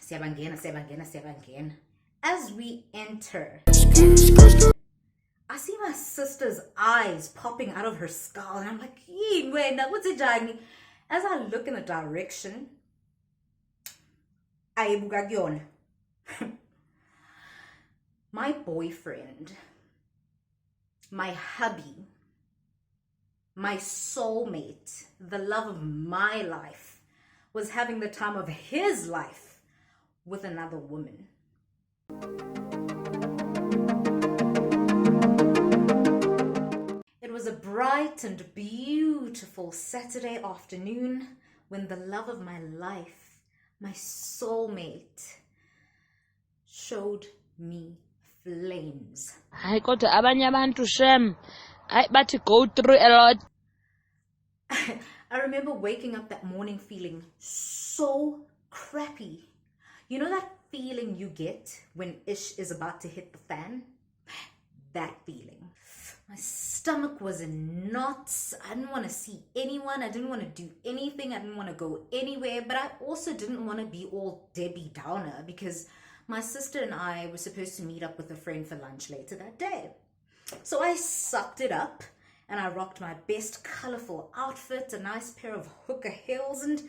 Siyabangena. As we enter, I see my sister's eyes popping out of her skull, and I'm like, what's it, Jani? As I look in the direction, my boyfriend, my hubby, my soulmate, the love of my life, was having the time of his life with another woman. It was a bright and beautiful Saturday afternoon when the love of my life, my soulmate, showed me flames. I got abanye abantu shame. But to go through a lot. I remember waking up that morning feeling so crappy. You know that feeling you get when ish is about to hit the fan? That feeling. My stomach was in knots. I didn't want to see anyone. I didn't want to do anything. I didn't want to go anywhere. But I also didn't want to be all Debbie Downer because my sister and I were supposed to meet up with a friend for lunch later that day. So I sucked it up and I rocked my best colorful outfit, a nice pair of hooker heels, and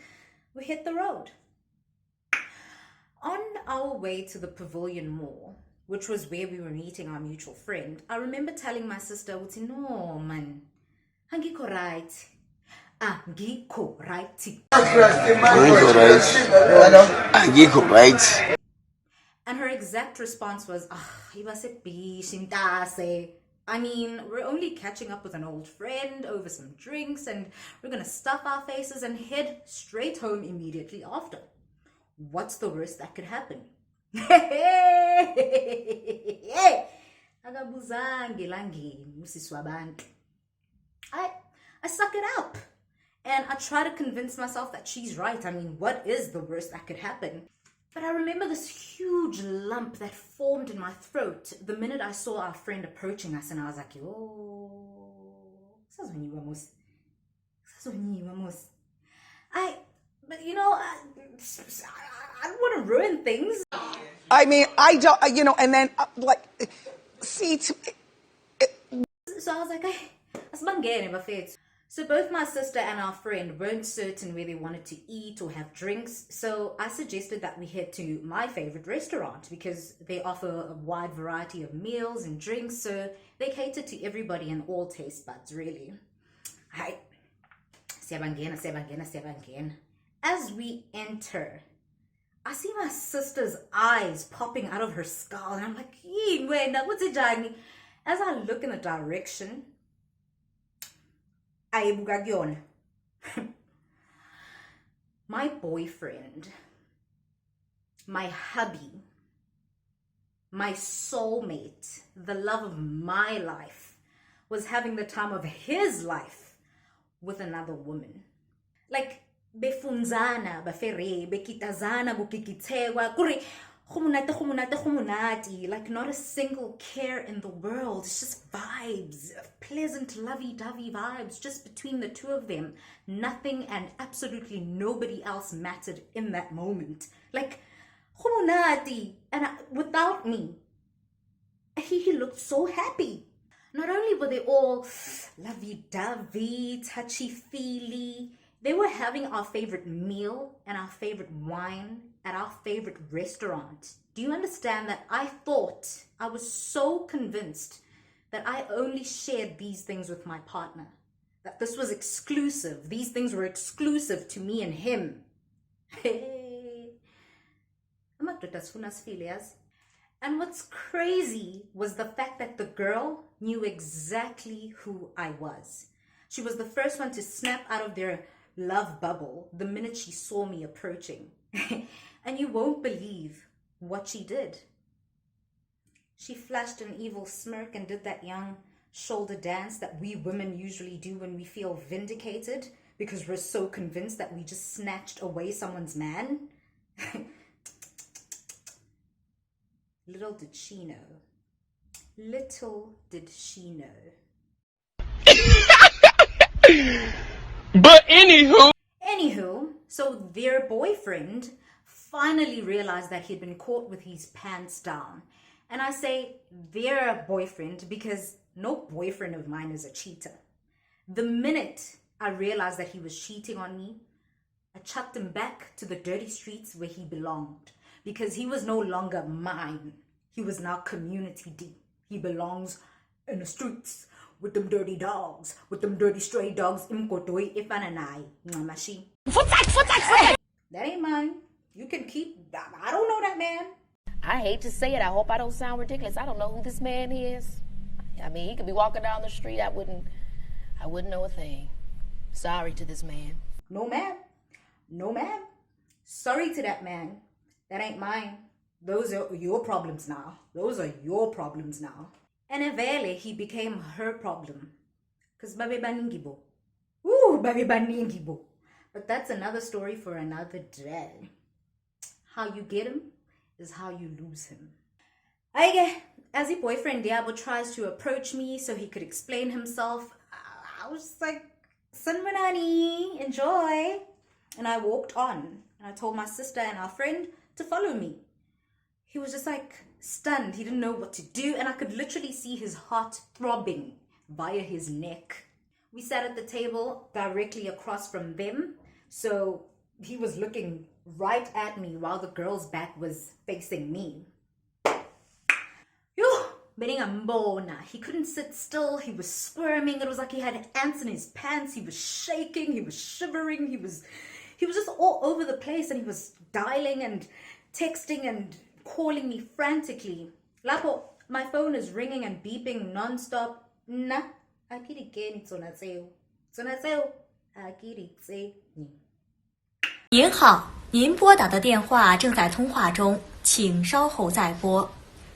we hit the road. On our way to the Pavilion Mall, which was where we were meeting our mutual friend, I remember telling my sister, no man, angikho right. Angikho right. And her exact response was, I mean, we're only catching up with an old friend over some drinks and we're going to stuff our faces and head straight home immediately after. What's the worst that could happen? I suck it up and I try to convince myself that she's right. I mean, what is the worst that could happen? But I remember this huge lump that formed in my throat the minute I saw our friend approaching us, and I was like, but you know, I don't want to ruin things. I mean, I don't, and then, see, so I was like, So both my sister and our friend weren't certain where they wanted to eat or have drinks, so I suggested that we head to my favorite restaurant because they offer a wide variety of meals and drinks, so they cater to everybody and all taste buds, really. Siyabangena. As we enter, I see my sister's eyes popping out of her skull, and I'm like, what's it, Jani? As I look in the direction, my boyfriend, my hubby, my soulmate, the love of my life, was having the time of his life with another woman. Like, befunzana, bafere, bekitazana, bukikitewa, kuri, like not a single care in the world. It's just vibes, pleasant, lovey-dovey vibes just between the two of them. Nothing and absolutely nobody else mattered in that moment. Like, and without me, he looked so happy. Not only were they all lovey-dovey, touchy-feely, they were having our favorite meal and our favorite wine at our favorite restaurant. Do you understand that I was so convinced that I only shared these things with my partner, that this was exclusive. These things were exclusive to me and him. And what's crazy was the fact that the girl knew exactly who I was. She was the first one to snap out of their love bubble the minute she saw me approaching. And you won't believe what she did. She flashed an evil smirk and did that young shoulder dance that we women usually do when we feel vindicated because we're so convinced that we just snatched away someone's man. Little did she know. But anywho, so their boyfriend finally realized that he'd been caught with his pants down. And I say their boyfriend because no boyfriend of mine is a cheater. The minute I realized that he was cheating on me, I chucked him back to the dirty streets where he belonged, because he was no longer mine. He was now community D. He belongs in the streets with them dirty dogs, with them dirty stray dogs. That ain't mine. You can keep, I don't know that man. I hate to say it. I hope I don't sound ridiculous. I don't know who this man is. I mean, he could be walking down the street. I wouldn't know a thing. Sorry to this man. No, ma'am. No, ma'am. Sorry to that man. That ain't mine. Those are your problems now. Those are your problems now. And eventually, he became her problem. Because baby baningibo. Ooh, baby baningibo. But that's another story for another day. How you get him is how you lose him. As your boyfriend Diabo tries to approach me so he could explain himself, I was just like, Sanmanani, enjoy. And I walked on. And I told my sister and our friend to follow me. He was just like stunned. He didn't know what to do. And I could literally see his heart throbbing via his neck. We sat at the table directly across from them. So he was looking right at me while the girl's back was facing me. He couldn't sit still. He was squirming. It was like he had ants in his pants. He was shaking. He was shivering. He was just all over the place, and he was dialing and texting and calling me frantically. Lapo, my phone is ringing and beeping nonstop. Nah, akiri keni tsonatseo. Tsonatseo, akiri tse ni. 您好，您拨打的电话正在通话中，请稍后再拨。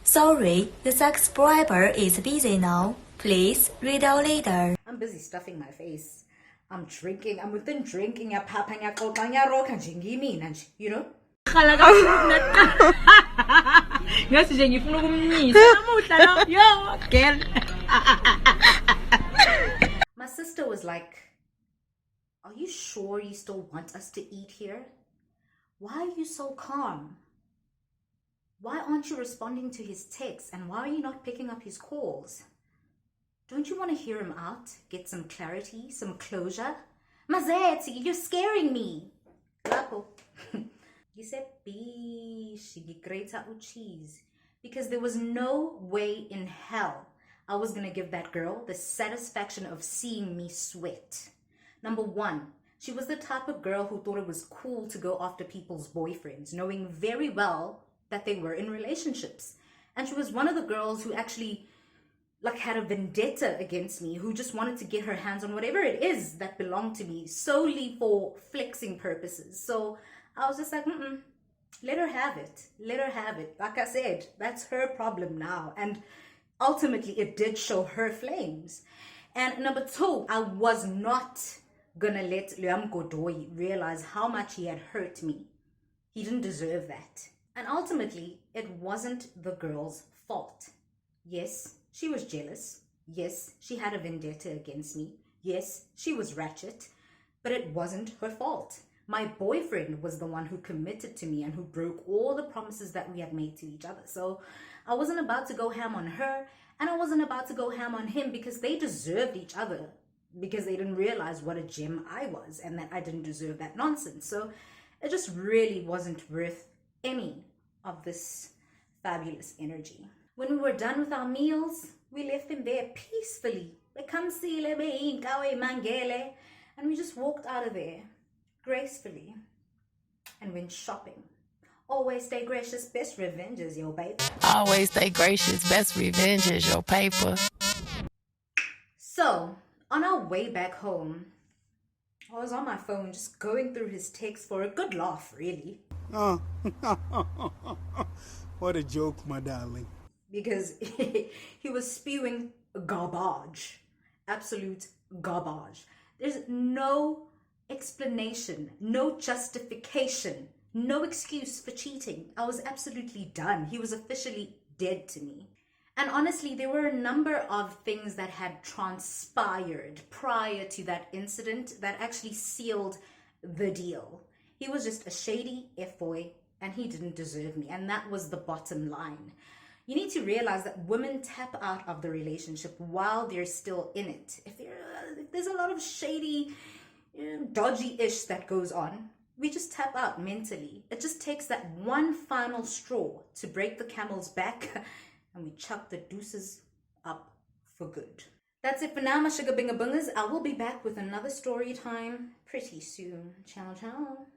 Sorry, the subscriber is busy now. Please redial later. I'm busy stuffing my face. I'm drinking. I'm within drinking. You know? My sister was like, are you sure you still want us to eat here? Why are you so calm? Why aren't you responding to his texts, and why are you not picking up his calls? Don't you want to hear him out? Get some clarity, some closure? Mazeti, you're scaring me. Lapo. You said cheese. Because there was no way in hell I was going to give that girl the satisfaction of seeing me sweat. Number one, she was the type of girl who thought it was cool to go after people's boyfriends, knowing very well that they were in relationships. And she was one of the girls who actually had a vendetta against me, who just wanted to get her hands on whatever it is that belonged to me solely for flexing purposes. So I was just like, let her have it. Let her have it. Like I said, that's her problem now. And ultimately, it did show her flames. And number two, I was not gonna let Liam Godoy realize how much he had hurt me. He didn't deserve that. And ultimately, it wasn't the girl's fault. Yes, she was jealous. Yes, she had a vendetta against me. Yes, she was ratchet. But it wasn't her fault. My boyfriend was the one who committed to me and who broke all the promises that we had made to each other. So I wasn't about to go ham on her, and I wasn't about to go ham on him, because they deserved each other, because they didn't realize what a gem I was and that I didn't deserve that nonsense. So it just really wasn't worth any of this fabulous energy. When we were done with our meals, we left him there peacefully. And we just walked out of there gracefully and went shopping. Always stay gracious, best revenge is your paper. Always stay gracious. Best revenge is your paper. So, on our way back home, I was on my phone just going through his texts for a good laugh, really. Oh, what a joke, my darling. Because he was spewing garbage. Absolute garbage. There's no explanation, no justification, no excuse for cheating. I was absolutely done. He was officially dead to me. And honestly, there were a number of things that had transpired prior to that incident that actually sealed the deal. He was just a shady F-boy and he didn't deserve me. And that was the bottom line. You need to realize that women tap out of the relationship while they're still in it. If there's a lot of shady, dodgy-ish that goes on, we just tap out mentally. It just takes that one final straw to break the camel's back, and we chuck the deuces up for good. That's it for now, my sugar binga bingers. I will be back with another story time pretty soon. Ciao, ciao.